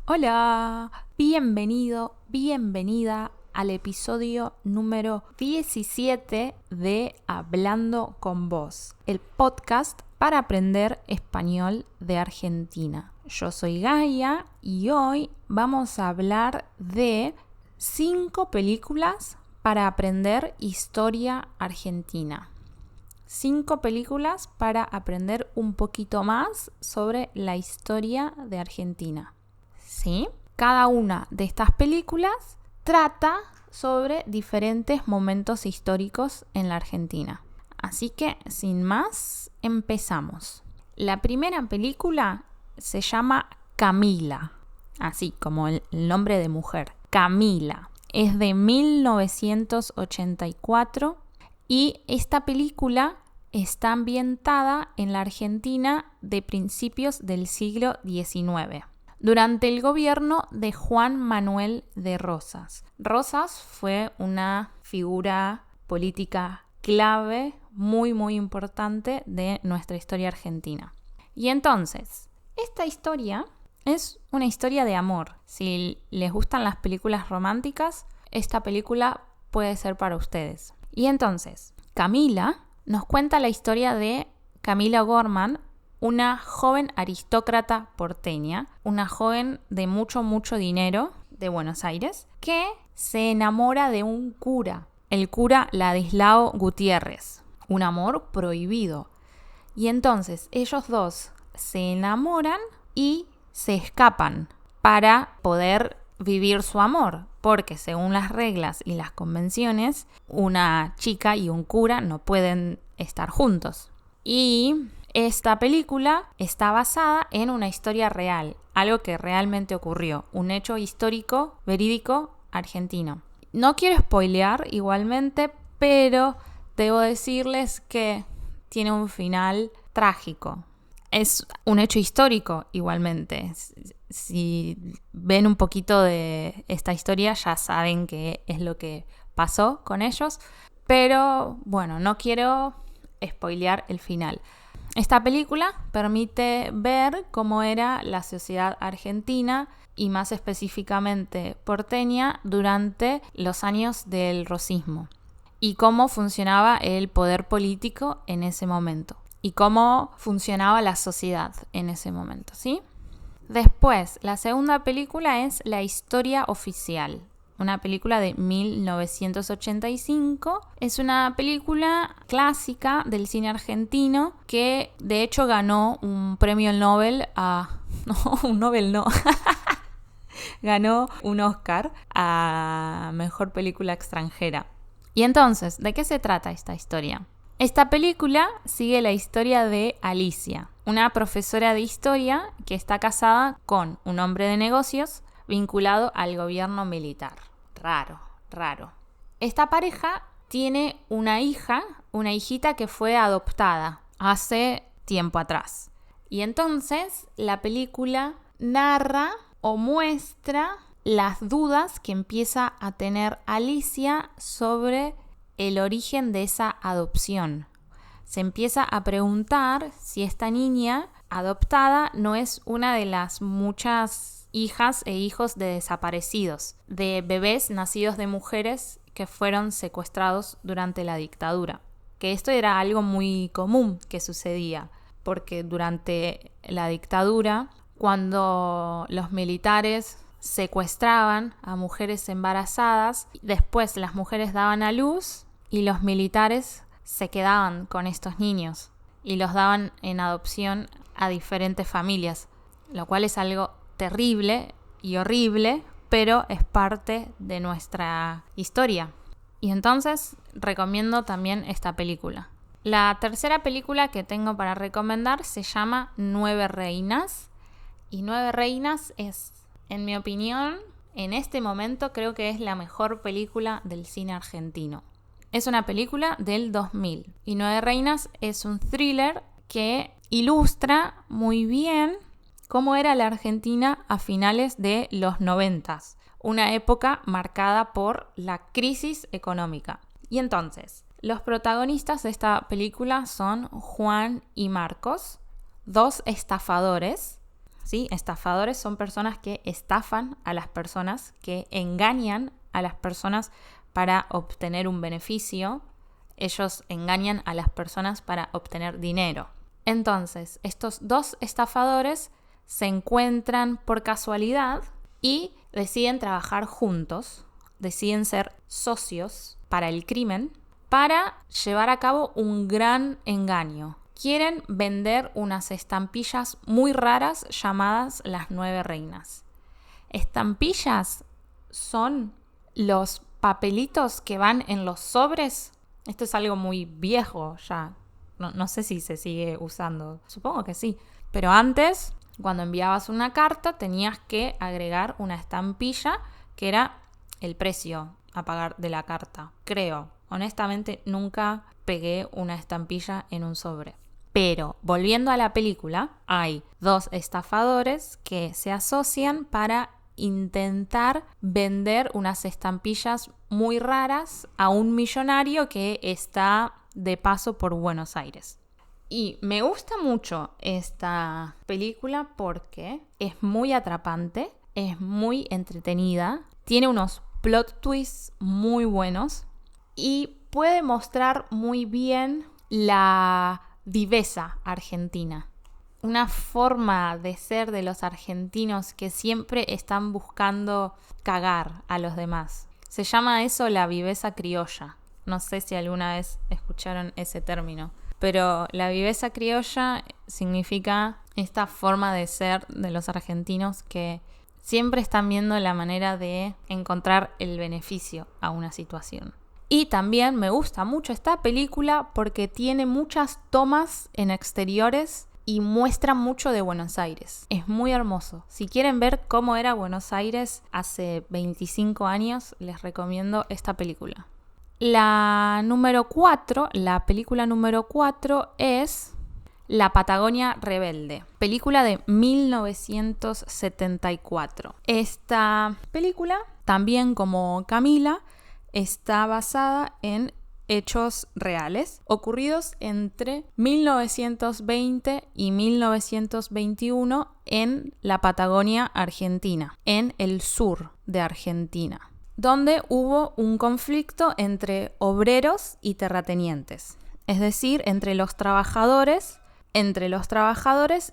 Hola, bienvenido, bienvenida al episodio número 17 de Hablando con Vos, el podcast para aprender español de Argentina. Yo soy Gaia y hoy vamos a hablar de 5 películas para aprender historia argentina. 5 películas para aprender un poquito más sobre la historia de Argentina. ¿Sí? Cada una de estas películas trata sobre diferentes momentos históricos en la Argentina. Así que, sin más, empezamos. La primera película se llama Camila, así como el nombre de mujer. Camila. Es de 1984 y esta película está ambientada en la Argentina de principios del siglo XIX. Durante el gobierno de Juan Manuel de Rosas. Rosas fue una figura política clave, muy importante de nuestra historia argentina. Y entonces, esta historia es una historia de amor. Si les gustan las películas románticas, esta película puede ser para ustedes. Y entonces, Camila nos cuenta la historia de Camila Gorman, una joven aristócrata porteña, una joven de mucho dinero de Buenos Aires, que se enamora de un cura, el cura Ladislao Gutiérrez, un amor prohibido. Y entonces ellos dos se enamoran y se escapan para poder vivir su amor, porque según las reglas y las convenciones, una chica y un cura no pueden estar juntos. Y esta película está basada en una historia real, algo que realmente ocurrió, un hecho histórico, verídico, argentino. No quiero spoilear igualmente, pero debo decirles que tiene un final trágico. Es un hecho histórico igualmente. Si ven un poquito de esta historia ya saben qué es lo que pasó con ellos, pero bueno, no quiero spoilear el final. Esta película permite ver cómo era la sociedad argentina y más específicamente porteña durante los años del rosismo y cómo funcionaba el poder político en ese momento y cómo funcionaba la sociedad en ese momento, ¿sí? Después, la segunda película es La historia oficial. Una película de 1985. Es una película clásica del cine argentino que de hecho ganó un premio Nobel a... No, un Nobel no. Ganó un Oscar a Mejor Película Extranjera. Y entonces, ¿de qué se trata esta historia? Esta película sigue la historia de Alicia, una profesora de historia que está casada con un hombre de negocios vinculado al gobierno militar. Raro. Esta pareja tiene una hijita que fue adoptada hace tiempo atrás. Y entonces la película narra o muestra las dudas que empieza a tener Alicia sobre el origen de esa adopción. Se empieza a preguntar si esta niña adoptada no es una de las muchas hijas e hijos de desaparecidos, de bebés nacidos de mujeres que fueron secuestrados durante la dictadura. Que esto era algo muy común que sucedía, porque durante la dictadura, cuando los militares secuestraban a mujeres embarazadas, después las mujeres daban a luz y los militares se quedaban con estos niños y los daban en adopción a diferentes familias, lo cual es algo terrible y horrible, pero es parte de nuestra historia. Y entonces recomiendo también esta película. La tercera película que tengo para recomendar se llama Nueve Reinas. Y Nueve Reinas es, en mi opinión, en este momento creo que es la mejor película del cine argentino. Es una película del 2000. Y Nueve Reinas es un thriller que ilustra muy bien cómo era la Argentina a finales de los 90, una época marcada por la crisis económica. Y entonces, los protagonistas de esta película son Juan y Marcos, dos estafadores ¿sí? Estafadores son personas que estafan a las personas, que engañan a las personas para obtener un beneficio. Ellos engañan a las personas para obtener dinero. Entonces, estos dos estafadores se encuentran por casualidad y deciden trabajar juntos, deciden ser socios para el crimen, para llevar a cabo un gran engaño. Quieren vender unas estampillas muy raras llamadas las 9 reinas. Estampillas son los papelitos que van en los sobres. Esto es algo muy viejo ya. No sé si se sigue usando. Supongo que sí. Pero antes, cuando enviabas una carta, tenías que agregar una estampilla que era el precio a pagar de la carta. Creo. Honestamente, nunca pegué una estampilla en un sobre. Pero, volviendo a la película, hay dos estafadores que se asocian para intentar vender unas estampillas muy raras a un millonario que está de paso por Buenos Aires. Y me gusta mucho esta película porque es muy atrapante, es muy entretenida, tiene unos plot twists muy buenos y puede mostrar muy bien la viveza argentina. Una forma de ser de los argentinos que siempre están buscando cagar a los demás. Se llama eso la viveza criolla. No sé si alguna vez escucharon ese término. Pero la viveza criolla significa esta forma de ser de los argentinos que siempre están viendo la manera de encontrar el beneficio a una situación. Y también me gusta mucho esta película porque tiene muchas tomas en exteriores y muestra mucho de Buenos Aires. Es muy hermoso. Si quieren ver cómo era Buenos Aires hace 25 años, les recomiendo esta película. La película número 4 es La Patagonia Rebelde, película de 1974. Esta película, también como Camila, está basada en hechos reales ocurridos entre 1920 y 1921 en la Patagonia Argentina, en el sur de Argentina, donde hubo un conflicto entre obreros y terratenientes, es decir, entre los trabajadores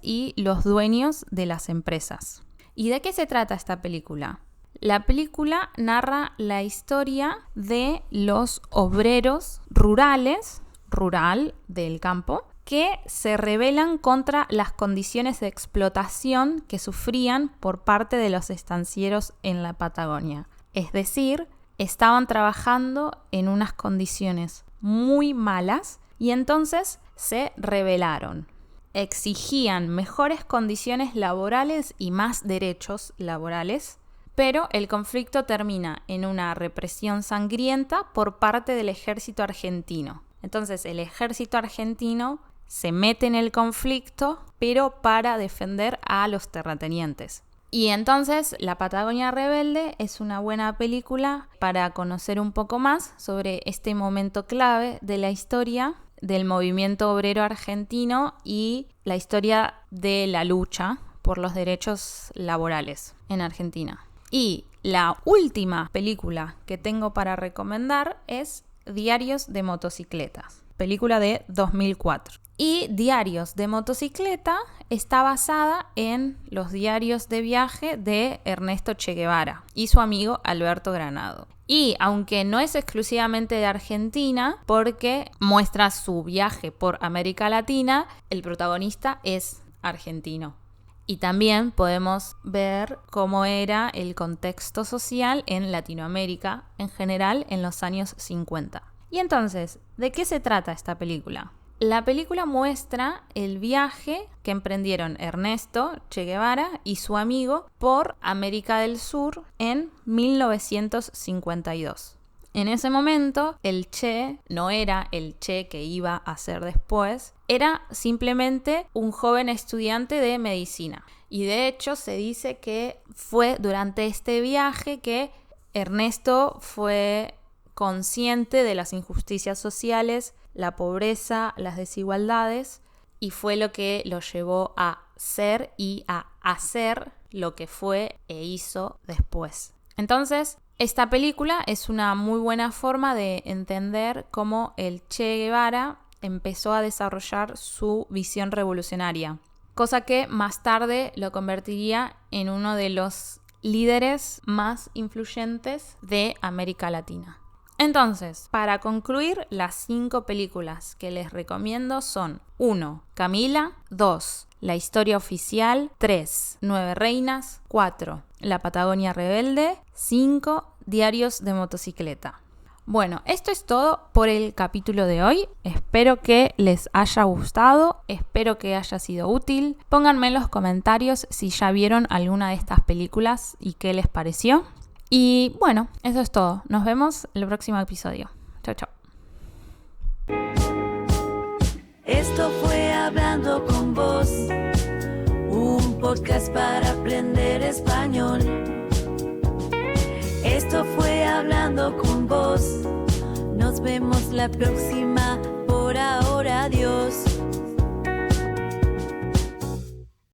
y los dueños de las empresas. ¿Y de qué se trata esta película? La película narra la historia de los obreros rural del campo, que se rebelan contra las condiciones de explotación que sufrían por parte de los estancieros en la Patagonia. Es decir, estaban trabajando en unas condiciones muy malas y entonces se rebelaron. Exigían mejores condiciones laborales y más derechos laborales, pero el conflicto termina en una represión sangrienta por parte del ejército argentino. Entonces el ejército argentino se mete en el conflicto, pero para defender a los terratenientes. Y entonces La Patagonia Rebelde es una buena película para conocer un poco más sobre este momento clave de la historia del movimiento obrero argentino y la historia de la lucha por los derechos laborales en Argentina. Y la última película que tengo para recomendar es Diarios de Motocicletas, película de 2004. Y Diarios de Motocicleta está basada en los diarios de viaje de Ernesto Che Guevara y su amigo Alberto Granado. Y aunque no es exclusivamente de Argentina, porque muestra su viaje por América Latina, el protagonista es argentino. Y también podemos ver cómo era el contexto social en Latinoamérica en general en los años 50. Y entonces, ¿de qué se trata esta película? La película muestra el viaje que emprendieron Ernesto Che Guevara y su amigo por América del Sur en 1952. En ese momento, el Che no era el Che que iba a ser después, era simplemente un joven estudiante de medicina. Y de hecho se dice que fue durante este viaje que Ernesto fue consciente de las injusticias sociales, la pobreza, las desigualdades, y fue lo que lo llevó a ser y a hacer lo que fue e hizo después. Entonces, esta película es una muy buena forma de entender cómo el Che Guevara empezó a desarrollar su visión revolucionaria, cosa que más tarde lo convertiría en uno de los líderes más influyentes de América Latina. Entonces, para concluir, las 5 películas que les recomiendo son 1. Camila, 2. La historia oficial, 3. 9 reinas, 4. La Patagonia rebelde, 5. Diarios de motocicleta. Bueno, esto es todo por el capítulo de hoy. Espero que les haya gustado, espero que haya sido útil. Pónganme en los comentarios si ya vieron alguna de estas películas y qué les pareció. Y bueno, eso es todo. Nos vemos en el próximo episodio. Chau, chau. Esto fue Hablando con Vos, un podcast para aprender español. Esto fue Hablando con Vos. Nos vemos la próxima. Por ahora, adiós.